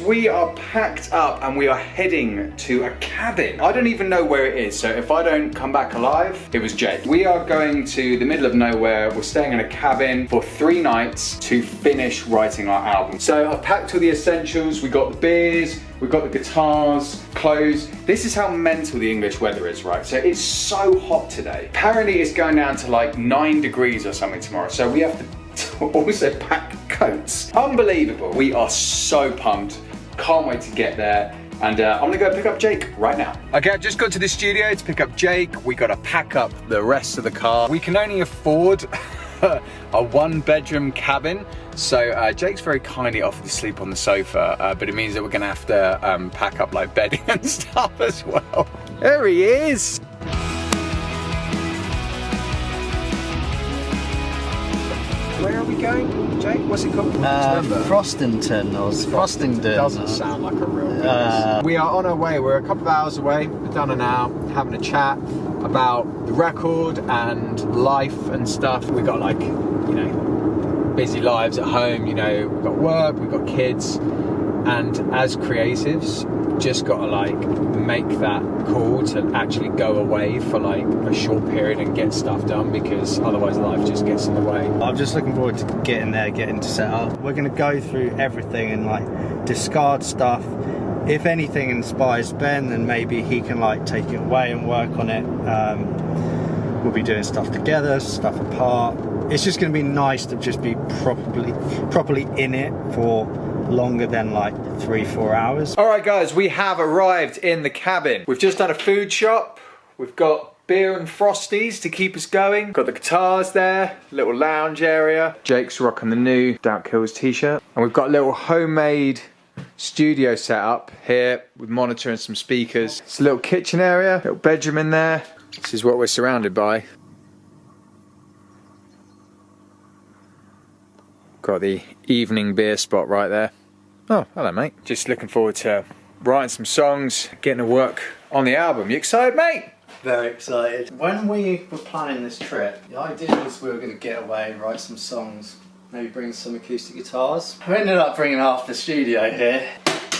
we are packed up and we are heading to a cabin. I don't even know where it is, so if I don't come back alive, it was Jake. We are going to the middle of nowhere. We're staying in a cabin for 3 nights to finish writing our album. So I've packed all the essentials. We got the beers, we've got the guitars, clothes. This is how mental the English weather is, right? So it's so hot today. Apparently it's going down to like 9 degrees or something tomorrow. So we have to also pack coats. Unbelievable. We are so pumped. Can't wait to get there. And I'm gonna go pick up Jake right now. Okay, I've just got to the studio to pick up Jake. We gotta pack up the rest of the car. We can only afford a 1-bedroom cabin. So Jake's very kindly offered to sleep on the sofa, but it means that we're gonna have to pack up like bedding and stuff as well. There he is. Where are we going, Jake? What's it called? Frostington or Frostington. Doesn't sound like a real place. We are on our way. We're a couple of hours away. We're done an hour having a chat about the record and life and stuff. We got like, you know, busy lives at home. You know, we've got work, we've got kids, and as creatives, just gotta like make that call to actually go away for like a short period and get stuff done, because otherwise life just gets in the way. I'm just looking forward to getting there, getting to set up. We're gonna go through everything and like discard stuff. If anything inspires Ben, then maybe he can like take it away and work on it. We'll be doing stuff together, stuff apart. It's just gonna be nice to just be properly in it for longer than like 3-4 hours. All right guys, we have arrived in the cabin. We've just done a food shop. We've got beer and frosties to keep us going. Got the guitars there, little lounge area. Jake's rocking the new Doubt Kills t-shirt. And we've got a little homemade studio set up here with monitor and some speakers. It's a little kitchen area, little bedroom in there. This is what we're surrounded by. Got the evening beer spot right there. Oh, hello mate. Just looking forward to writing some songs, getting to work on the album. You excited, mate? Very excited. When we were planning this trip, the idea was we were going to get away, write some songs, maybe bring some acoustic guitars. We ended up bringing half the studio here.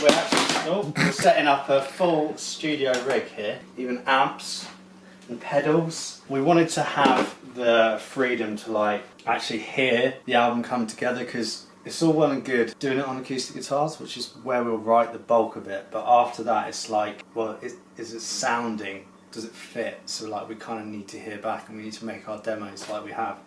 We're setting up a full studio rig here, even amps and pedals. We wanted to have the freedom to like actually hear the album come together, because it's all well and good doing it on acoustic guitars, which is where we'll write the bulk of it, but after that it's like, well, is it sounding, does it fit? So like we kind of need to hear back, and we need to make our demos like we have.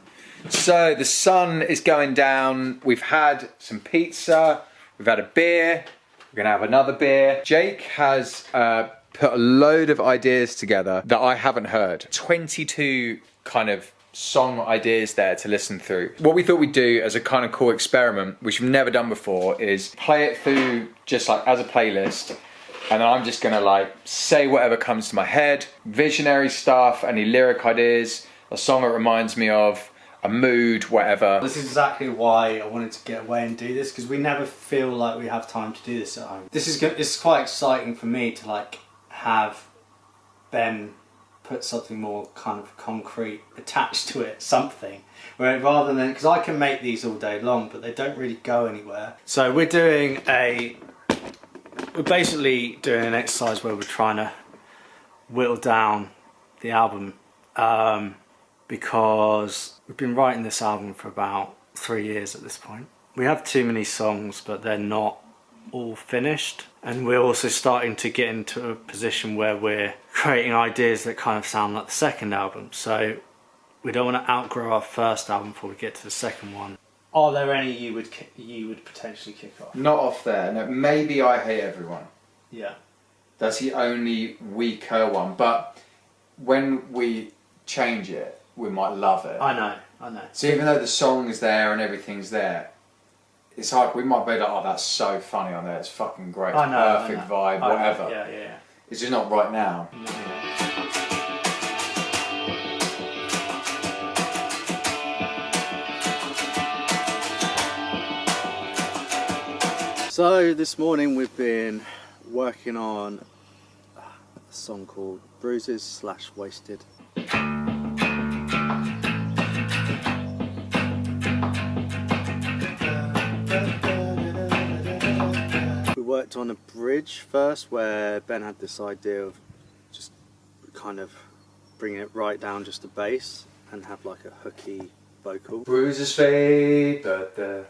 So the sun is going down. We've had some pizza, we've had a beer, we're gonna have another beer. Jake has put a load of ideas together that I haven't heard. 22 kind of song ideas there to listen through. What we thought we'd do as a kind of cool experiment, which we've never done before, is play it through just like as a playlist, and then I'm just gonna like say whatever comes to my head, visionary stuff, any lyric ideas, a song that reminds me of, a mood, whatever. This is exactly why I wanted to get away and do this, because we never feel like we have time to do this at home. It's quite exciting for me to like have Ben put something more kind of concrete attached to it, something, where rather than, because I can make these all day long but they don't really go anywhere. So we're basically doing an exercise where we're trying to whittle down the album, because we've been writing this album for about 3 years at this point. We have too many songs, but they're not all finished, and we're also starting to get into a position where we're creating ideas that kind of sound like the second album, so we don't want to outgrow our first album before we get to the second one. Are there any you would potentially kick off? Not off there, no. Maybe I Hate Everyone. Yeah, that's the only weaker one, but when we change it we might love it. I know. So even though the song is there and everything's there, it's hard. We might be like, oh, that's so funny on there. It's fucking great. It's perfect vibe, whatever. Yeah. It's just not right now. So this morning we've been working on a song called Bruises / Wasted. worked on a bridge first, where Ben had this idea of just kind of bringing it right down just the bass and have like a hooky vocal. Bruises fade, but the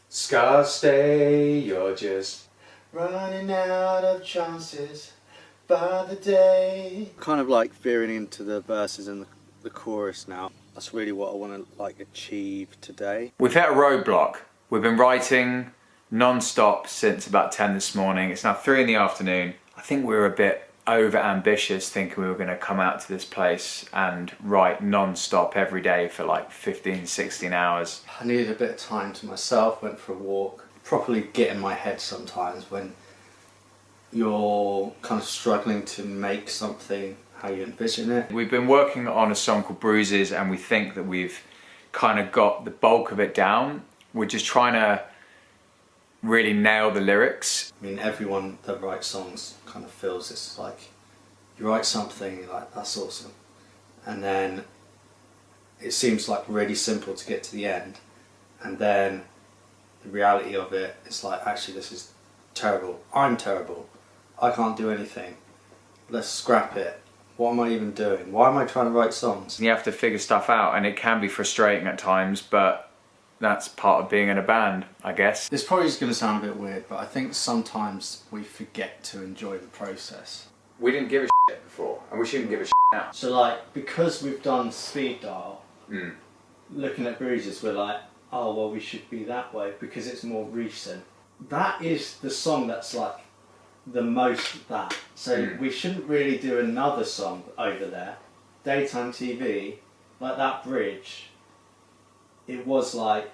scars stay. You're just running out of chances by the day. Kind of like veering into the verses and the chorus now. That's really what I want to like achieve today. We've hit a roadblock. We've been writing non-stop since about 10 this morning. It's now 3 in the afternoon. I think we were a bit over ambitious thinking we were going to come out to this place and write non-stop every day for like 15, 16 hours. I needed a bit of time to myself, went for a walk. Properly get in my head sometimes when you're kind of struggling to make something how you envision it. We've been working on a song called Bruises and we think that we've kind of got the bulk of it down. We're just trying to really nail the lyrics. I mean, everyone that writes songs kind of feels this, like you write something, you're like, that's awesome, and then it seems like really simple to get to the end, and then the reality of it is like, actually this is terrible, I'm terrible, I can't do anything, let's scrap it. What am I even doing? Why am I trying to write songs? You have to figure stuff out and it can be frustrating at times, but that's part of being in a band, I guess. This probably is going to sound a bit weird, but I think sometimes we forget to enjoy the process. We didn't give a shit before, and we shouldn't give a shit now. So like, because we've done speed dial, looking at Bruises, we're like, oh well, we should be that way because it's more recent. That is the song that's like the most that. So we shouldn't really do another song over there. Daytime TV, like that bridge, it was like,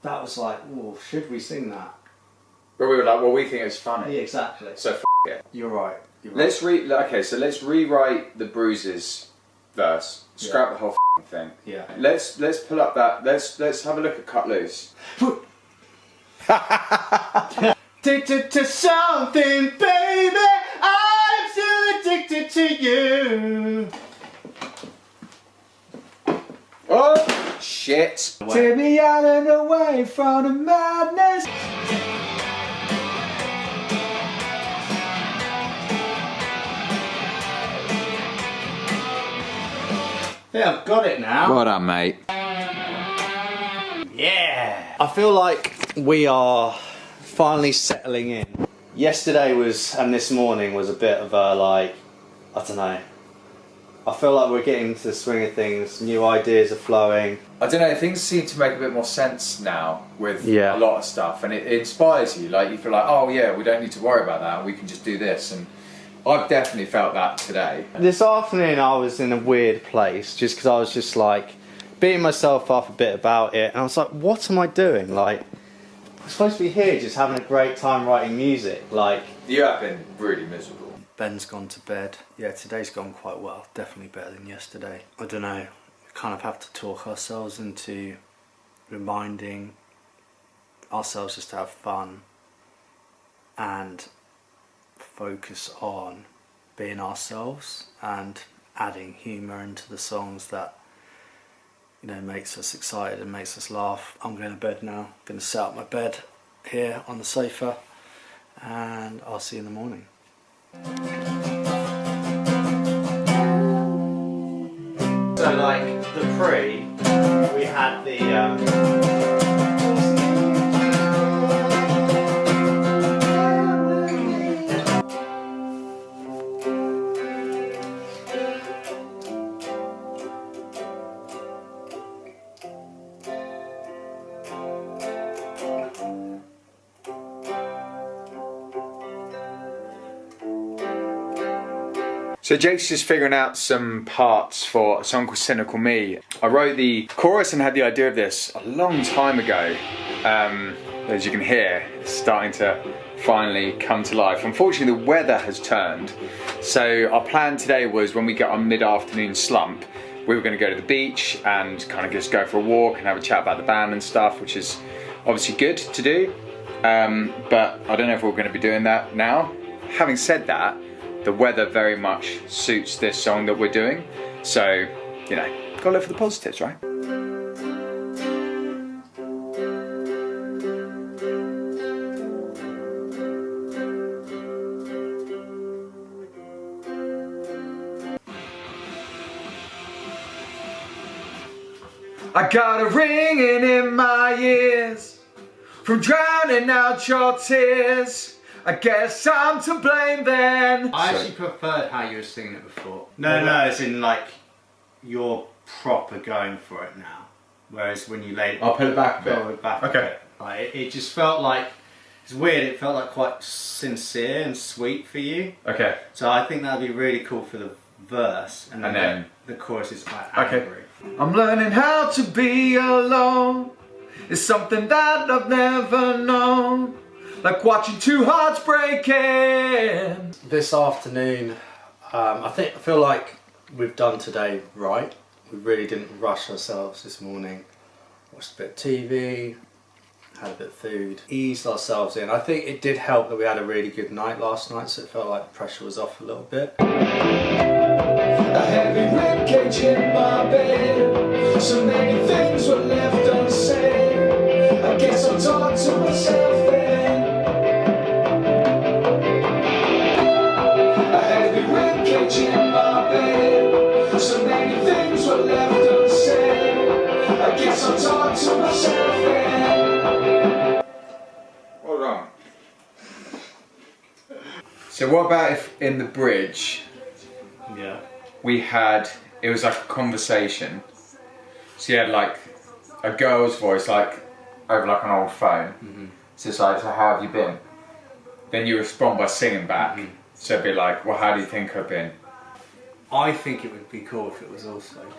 that was like, oh, should we sing that? But we were like, well, we think it's funny. Yeah, exactly. So f it. You're right. You're right. Let's rewrite the Bruises verse. Scrap the whole thing. Yeah. Let's pull up that. Let's have a look at Cut Loose. Addicted to something, baby. I'm still addicted to you. Oh shit! Take me out and away from the madness. Yeah, I've got it now. Well done, mate. Yeah. I feel like we are finally settling in. Yesterday was, and this morning was a bit of a like, I don't know. I feel like we're getting into the swing of things, new ideas are flowing. I don't know, things seem to make a bit more sense now with Yeah. a lot of stuff, and it inspires you. Like, you feel like, oh yeah, we don't need to worry about that, we can just do this. And I've definitely felt that today. This afternoon I was in a weird place just because I was just like beating myself up a bit about it, and I was like, what am I doing? Like, I'm supposed to be here just having a great time writing music. Like, You have been really miserable. Ben's gone to bed. Yeah, today's gone quite well. Definitely better than yesterday. I don't know. We kind of have to talk ourselves into reminding ourselves just to have fun and focus on being ourselves and adding humour into the songs that, you know, makes us excited and makes us laugh. I'm going to bed now. I'm going to set up my bed here on the sofa, and I'll see you in the morning. So like the pre, we had the So Jake's just figuring out some parts for a song called Cynical Me. I wrote the chorus and had the idea of this a long time ago. As you can hear, it's starting to finally come to life. Unfortunately, the weather has turned. So our plan today was, when we get our mid-afternoon slump, we were going to go to the beach and kind of just go for a walk and have a chat about the band and stuff, which is obviously good to do. But I don't know if we're going to be doing that now. Having said that, the weather very much suits this song that we're doing. So, you know, gotta look for the positives, right? I got a ringing in my ears from drowning out your tears. I guess I'm to blame then. I actually preferred how you were singing it before. No, as in like you're proper going for it now. Whereas when you laid it, I'll put it back a bit. Pull it back Okay. a bit. Like, it just felt like, it's weird, it felt like quite sincere and sweet for you. Okay. So I think that'd be really cool for the verse, and then the chorus is quite angry. Okay. I'm learning how to be alone. It's something that I've never known. Like watching two hearts breaking. This afternoon, I feel like we've done today right. We really didn't rush ourselves this morning. Watched a bit of TV, had a bit of food, eased ourselves in. I think it did help that we had a really good night last night, so it felt like the pressure was off a little bit. A heavy ribcage in my bed. So many things were left unsaid. I guess I'll talk to myself then. A heavy ribcage in my bed. So many things were left unsaid. I guess I'll talk to myself then. Hold on. So what about if in the bridge Yeah. we had, it was like a conversation. So you had like a girl's voice, like over like an old phone. So it's like, so how have you been? Then you respond by singing back. So it'd be like, well, how do you think I've been? I think it would be cool if it was all spoken.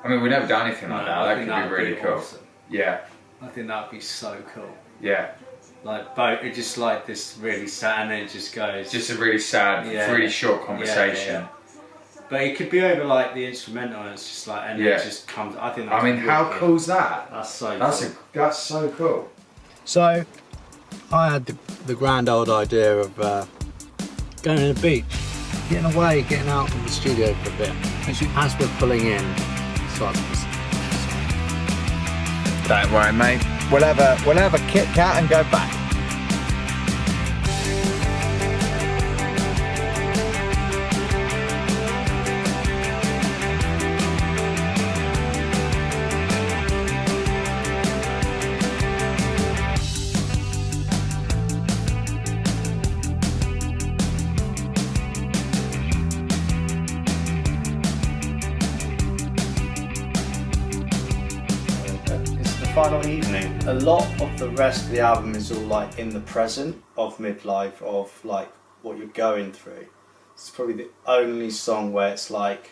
I mean, we've never done anything like that. I That think could be that'd really cool. awesome. Yeah, I think that would be so cool. yeah. Like both, it just like this really sad, and then it just goes. Just a really sad, Yeah. really short conversation. Yeah. But it could be over like the instrumental, and it's just like, and Yeah. it just comes. I think. That's I mean, how wicked. cool's that? That's so. That's that's so cool. So, I had the grand old idea of going to the beach, getting away, getting out from the studio for a bit. As we're pulling in, starts. Don't worry, mate. We'll have a Kit Kat and go back. It's the final evening. A lot of the rest of the album is all like in the present of midlife, of like what you're going through. It's probably the only song where it's like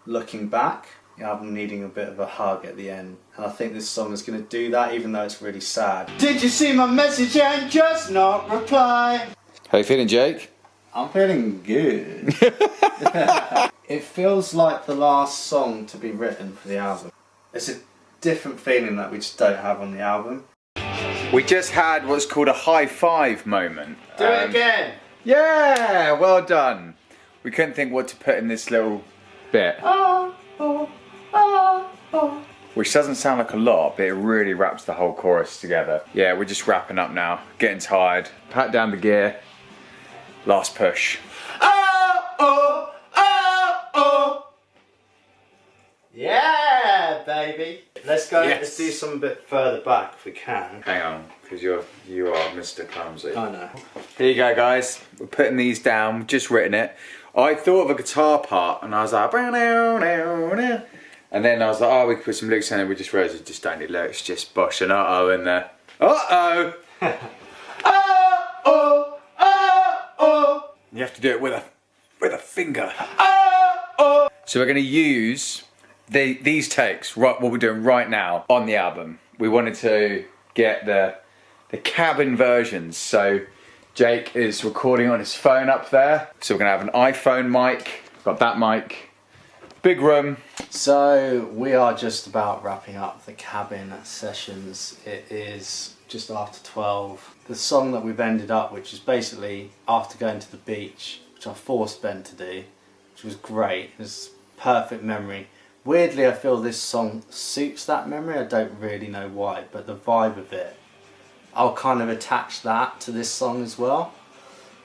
looking back. The album needing a bit of a hug at the end, and I think this song is going to do that, even though it's really sad. Did you see my message and just not reply? How you feeling, Jake? I'm feeling good. It feels like the last song to be written for the album. It's a different feeling that we just don't have on the album. We just had what's called a high five moment. Do it again! Yeah, well done. We couldn't think what to put in this little bit. Which doesn't sound like a lot, but it really wraps the whole chorus together. Yeah, we're just wrapping up now. Getting tired. Pat down the gear. Last push. Yeah, baby. Let's go. Yes. Let's do some a bit further back if we can. Hang on, because you are Mr. Clumsy. I know. Here you go, guys. We're putting these down. We've just written it. I thought of a guitar part, and I was like, and then I was like, oh, we could put some lyrics in there. We just realised we just don't need lyrics. Just bosh and uh-oh in there. Uh-oh. You have to do it with a finger. So we're going to use these takes, right, what we're doing right now on the album. We wanted to get the cabin versions. So Jake is recording on his phone up there. So we're going to have an iPhone mic. Got that mic. Big room. So we are just about wrapping up the cabin sessions. It is just after 12. The song that we've ended up, which is basically after going to the beach, which I forced Ben to do, which was great. It was perfect memory. Weirdly, I feel this song suits that memory. I don't really know why, but the vibe of it, I'll kind of attach that to this song as well.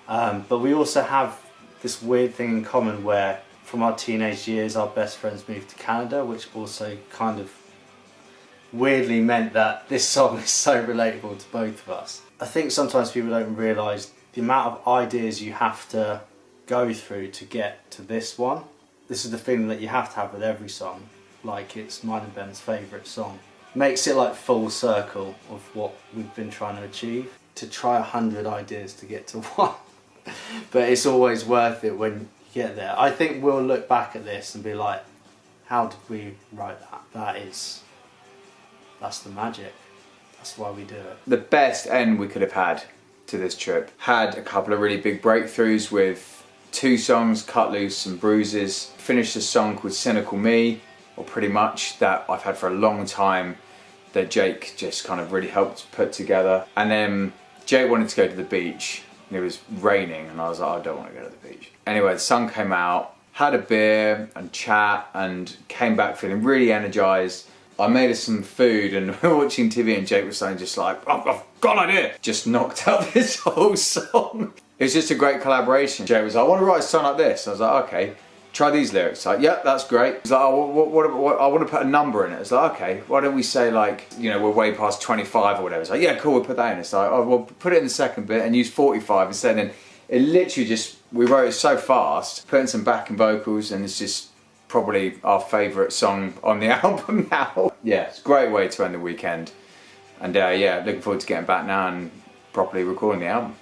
But we also have this weird thing in common where from our teenage years our best friends moved to Canada, which also kind of weirdly meant that this song is so relatable to both of us. I think sometimes people don't realise the amount of ideas you have to go through to get to this one. This is the feeling that you have to have with every song, like it's mine and Ben's favourite song. Makes it like full circle of what we've been trying to achieve. To try 100 ideas to get to one. But it's always worth it when you get there. I think we'll look back at this and be like, how did we write that? That's the magic. That's why we do it. The best end we could have had to this trip. Had a couple of really big breakthroughs with 2 songs, Cut Loose and Bruises. Finished a song called Cynical Me, or pretty much, that I've had for a long time, that Jake just kind of really helped put together. And then Jake wanted to go to the beach, and it was raining, and I was like, I don't want to go to the beach. Anyway, the sun came out, had a beer and chat, and came back feeling really energised. I made us some food, and we were watching TV, and Jake was saying just like, I've got an idea. Just knocked out this whole song. It was just a great collaboration. Jake was like, I want to write a song like this. I was like, okay, try these lyrics. Like, yeah, that's great. He's like, oh, what, I want to put a number in it. It's like, okay, why don't we say like, you know, we're way past 25 or whatever. It's like, yeah, cool, we'll put that in. It's like, oh, well, put it in the second bit and use 45 instead. And it literally just, we wrote it so fast, put in some backing vocals, and it's just probably our favourite song on the album now. Yeah, it's a great way to end the weekend. And yeah, looking forward to getting back now and properly recording the album.